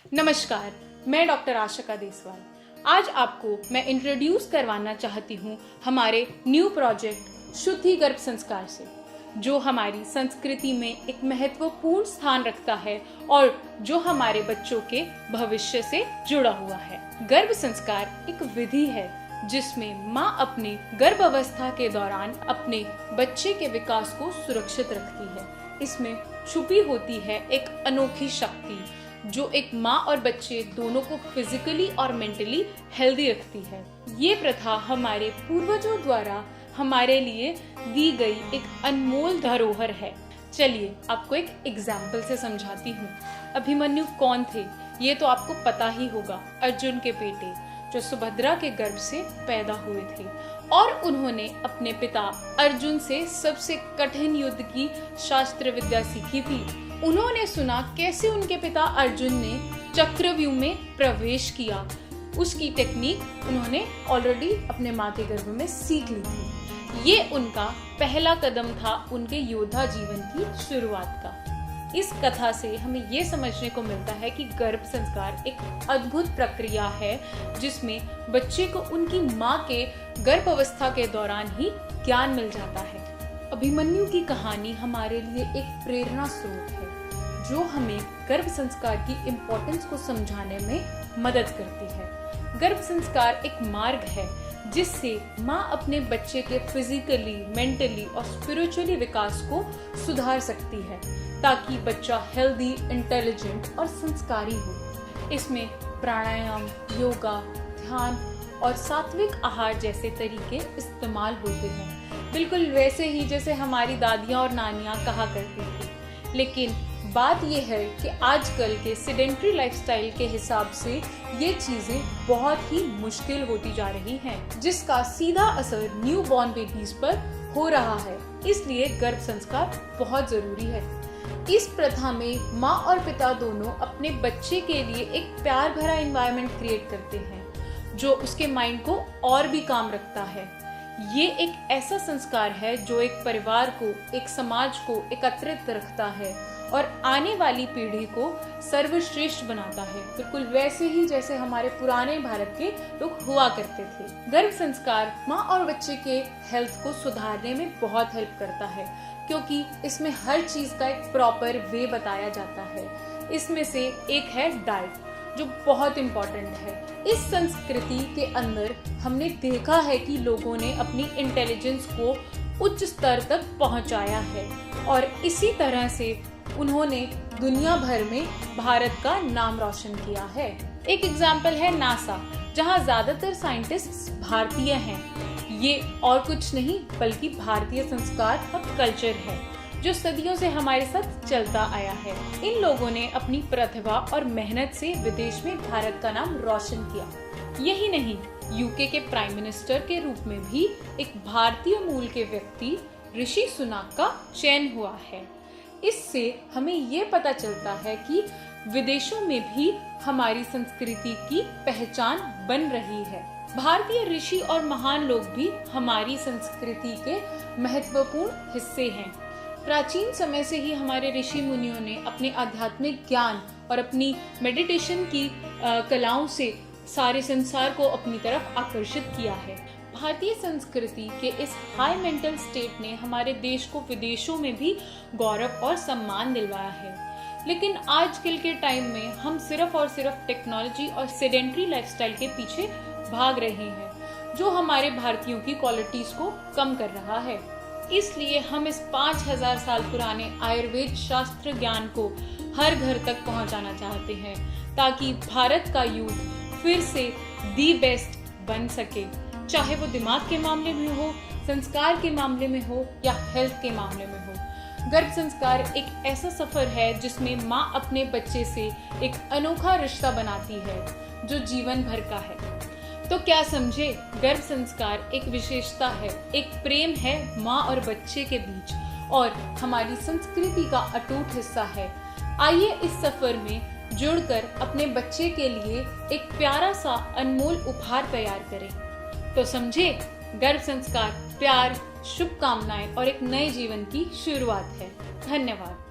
नमस्कार, मैं डॉक्टर आशिका देसवाल। आज आपको मैं इंट्रोड्यूस करवाना चाहती हूँ हमारे न्यू प्रोजेक्ट शुद्धि गर्भ संस्कार से, जो हमारी संस्कृति में एक महत्वपूर्ण स्थान रखता है और जो हमारे बच्चों के भविष्य से जुड़ा हुआ है। गर्भ संस्कार एक विधि है जिसमें माँ अपने गर्भ अवस्था के दौरान अपने बच्चे के विकास को सुरक्षित रखती है। इसमें छुपी होती है एक अनोखी शक्ति जो एक माँ और बच्चे दोनों को फिजिकली और मेंटली हेल्दी रखती है। ये प्रथा हमारे पूर्वजों द्वारा हमारे लिए दी गई एक अनमोल धरोहर है। चलिए आपको एक एग्जाम्पल से समझाती हूँ। अभिमन्यु कौन थे ये तो आपको पता ही होगा। अर्जुन के बेटे जो सुभद्रा के गर्भ से पैदा हुए थे और उन्होंने अपने पिता अर्जुन से सबसे कठिन युद्ध की शास्त्र विद्या सीखी थी। उन्होंने सुना कैसे उनके पिता अर्जुन ने चक्रव्यूह में प्रवेश किया। उसकी टेक्निक उन्होंने ऑलरेडी अपने माँ के गर्भ में सीख ली थी। ये उनका पहला कदम था उनके योद्धा जीवन की शुरुआत का। इस कथा से हमें ये समझने को मिलता है कि गर्भ संस्कार एक अद्भुत प्रक्रिया है जिसमें बच्चे को उनकी माँ के गर्भ अवस्था के दौरान ही ज्ञान मिल जाता है। अभिमन्यु की कहानी हमारे लिए एक प्रेरणा स्रोत है जो हमें गर्भ संस्कार की इम्पोर्टेंस को समझाने में मदद करती है। गर्भ संस्कार एक मार्ग है जिससे माँ अपने बच्चे के फिजिकली, मेंटली और स्पिरिचुअली विकास को सुधार सकती है ताकि बच्चा हेल्दी, इंटेलिजेंट और संस्कारी हो। इसमें प्राणायाम, योगा, ध्यान और सात्विक आहार जैसे तरीके इस्तेमाल होते हैं, बिल्कुल वैसे ही जैसे हमारी दादियाँ और नानियाँ कहा करती थी। लेकिन बात यह है कि आजकल के सेडेंट्री लाइफस्टाइल के हिसाब से ये चीजें बहुत ही मुश्किल होती जा रही हैं, जिसका सीधा असर न्यू बॉर्न बेबीज पर हो रहा है। इसलिए गर्भ संस्कार बहुत जरूरी है। इस प्रथा में माँ और पिता दोनों अपने बच्चे के लिए एक प्यार भरा एनवायरनमेंट क्रिएट करते हैं जो उसके माइंड को और भी काम रखता है। ये एक ऐसा संस्कार है जो एक परिवार को, एक समाज को एकत्रित रखता है और आने वाली पीढ़ी को सर्वश्रेष्ठ बनाता है, बिल्कुल वैसे ही जैसे हमारे पुराने भारत के लोग हुआ करते थे। गर्भ संस्कार माँ और बच्चे के हेल्थ को सुधारने में बहुत हेल्प करता है क्योंकि इसमें हर चीज का एक प्रॉपर वे बताया जाता है। इसमें से एक है डाइट जो बहुत इम्पोर्टेंट है। इस संस्कृति के अंदर हमने देखा है कि लोगों ने अपनी इंटेलिजेंस को उच्च स्तर तक पहुंचाया है और इसी तरह से उन्होंने दुनिया भर में भारत का नाम रोशन किया है। एक एग्जाम्पल है नासा, जहां ज्यादातर साइंटिस्ट्स भारतीय हैं। ये और कुछ नहीं बल्कि भारतीय संस्कार और कल्चर है जो सदियों से हमारे साथ चलता आया है। इन लोगों ने अपनी प्रतिभा और मेहनत से विदेश में भारत का नाम रोशन किया। यही नहीं, यूके के प्राइम मिनिस्टर के रूप में भी एक भारतीय मूल के व्यक्ति ऋषि सुनाक का चयन हुआ है। इससे हमें ये पता चलता है कि विदेशों में भी हमारी संस्कृति की पहचान बन रही है। भारतीय ऋषि और महान लोग भी हमारी संस्कृति के महत्वपूर्ण हिस्से हैं। प्राचीन समय से ही हमारे ऋषि मुनियों ने अपने आध्यात्मिक ज्ञान और अपनी मेडिटेशन की कलाओं से सारे संसार को अपनी तरफ आकर्षित किया है। भारतीय संस्कृति के इस हाई मेंटल स्टेट ने हमारे देश को विदेशों में भी गौरव और सम्मान दिलवाया है। लेकिन आजकल के टाइम में हम सिर्फ और सिर्फ टेक्नोलॉजी और सेडेंट्री लाइफस्टाइल के पीछे भाग रहे हैं जो हमारे भारतीयों की क्वालिटीज को कम कर रहा है। इसलिए हम इस 5000 साल पुराने आयुर्वेद शास्त्र ज्ञान को हर घर तक पहुंचाना चाहते हैं ताकि भारत का यूथ फिर से दी बेस्ट बन सके, चाहे वो दिमाग के मामले में हो, संस्कार के मामले में हो या हेल्थ के मामले में हो। गर्भ संस्कार एक ऐसा सफर है जिसमें माँ अपने बच्चे से एक अनोखा रिश्ता बनाती है जो जीवन भर का है। तो क्या समझे, गर्भ संस्कार एक विशेषता है, एक प्रेम है माँ और बच्चे के बीच और हमारी संस्कृति का अटूट हिस्सा है। आइए इस सफर में जुड़कर अपने बच्चे के लिए एक प्यारा सा अनमोल उपहार तैयार करें। तो समझे, गर्भ संस्कार प्यार, शुभकामनाएं और एक नए जीवन की शुरुआत है। धन्यवाद।